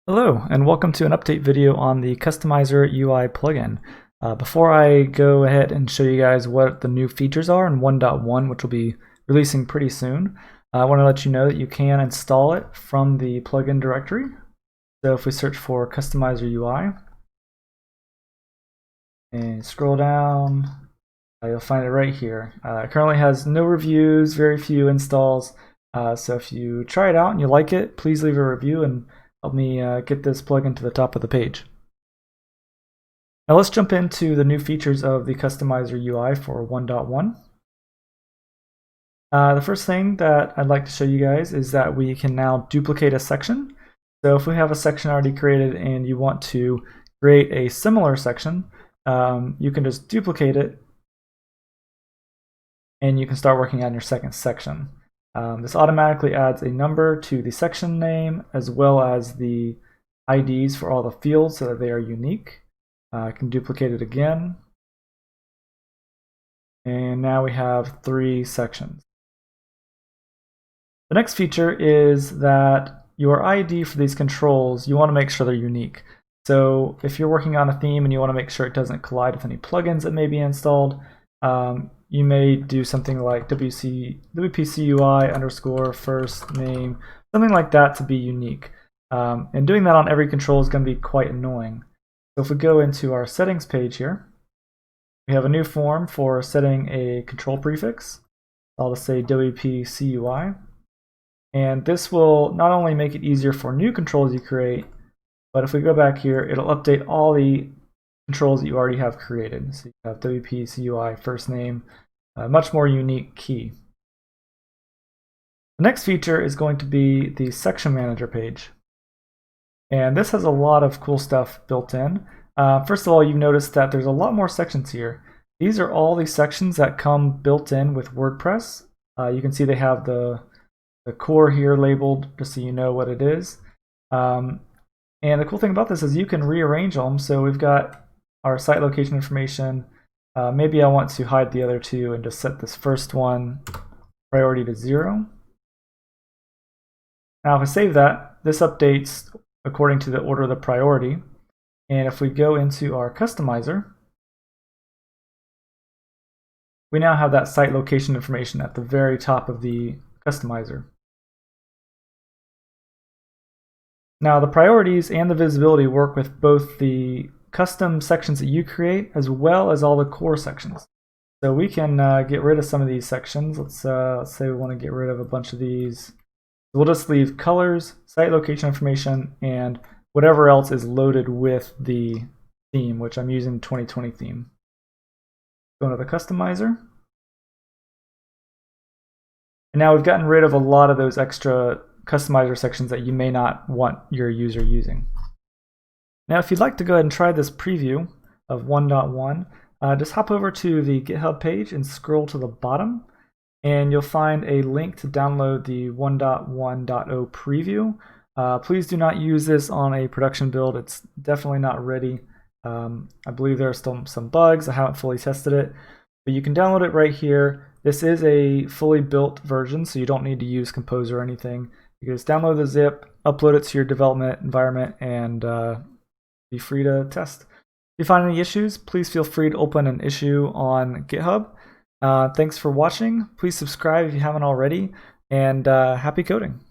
Hello, and welcome to an update video on the Customizer UI plugin. Before I go ahead and show you guys what the new features are in 1.1, which will be releasing pretty soon, I want to let you know that you can install it from the plugin directory. So if we search for Customizer UI and scroll down, you'll find it right here. It currently has no reviews, very few installs. So if you try it out and you like it, please leave a review and help me get this plugin to the top of the page. Now let's jump into the new features of the Customizer UI for 1.1. The first thing that I'd like to show you guys is that we can now duplicate a section. So if we have a section already created and you want to create a similar section, you can just duplicate it and you can start working on your second section. This automatically adds a number to the section name as well as the IDs for all the fields so that they are unique. I can duplicate it again. And now we have 3 sections. The next feature is that your ID for these controls, you want to make sure they're unique. So if you're working on a theme and you want to make sure it doesn't collide with any plugins that may be installed, you may do something like WPCUI underscore first name, something like that to be unique. And doing that on every control is going to be quite annoying. So if we go into our settings page here, we have a new form for setting a control prefix. I'll just say WPCUI. And this will not only make it easier for new controls you create, but if we go back here, it'll update all the controls that you already have created. So you have WPCUI first name, a much more unique key. The next feature is going to be the section manager page. And this has a lot of cool stuff built in. First of all, you've noticed that there's a lot more sections here. These are all the sections that come built in with WordPress. You can see they have the core here labeled just so you know what it is. And the cool thing about this is you can rearrange them. So we've got our site location information. Maybe I want to hide the other two and just set this first one priority to 0. Now if I save that, this updates according to the order of the priority. And if we go into our customizer, we now have that site location information at the very top of the customizer. Now the priorities and the visibility work with both the custom sections that you create as well as all the core sections. So we can get rid of some of these sections. Let's say we want to get rid of a bunch of these. We'll just leave colors, site location information, and whatever else is loaded with the theme, which I'm using 2020 theme. Go into the customizer. And now we've gotten rid of a lot of those extra customizer sections that you may not want your user using. Now if you'd like to go ahead and try this preview of 1.1, just hop over to the GitHub page and scroll to the bottom, and you'll find a link to download the 1.1.0 preview. Please do not use this on a production build. It's definitely not ready. I believe there are still some bugs. I haven't fully tested it, but you can download it right here. This is a fully built version, so you don't need to use Composer or anything. You can just download the zip, upload it to your development environment, and be free to test. If you find any issues, please feel free to open an issue on GitHub. Thanks for watching. Please subscribe if you haven't already, and happy coding.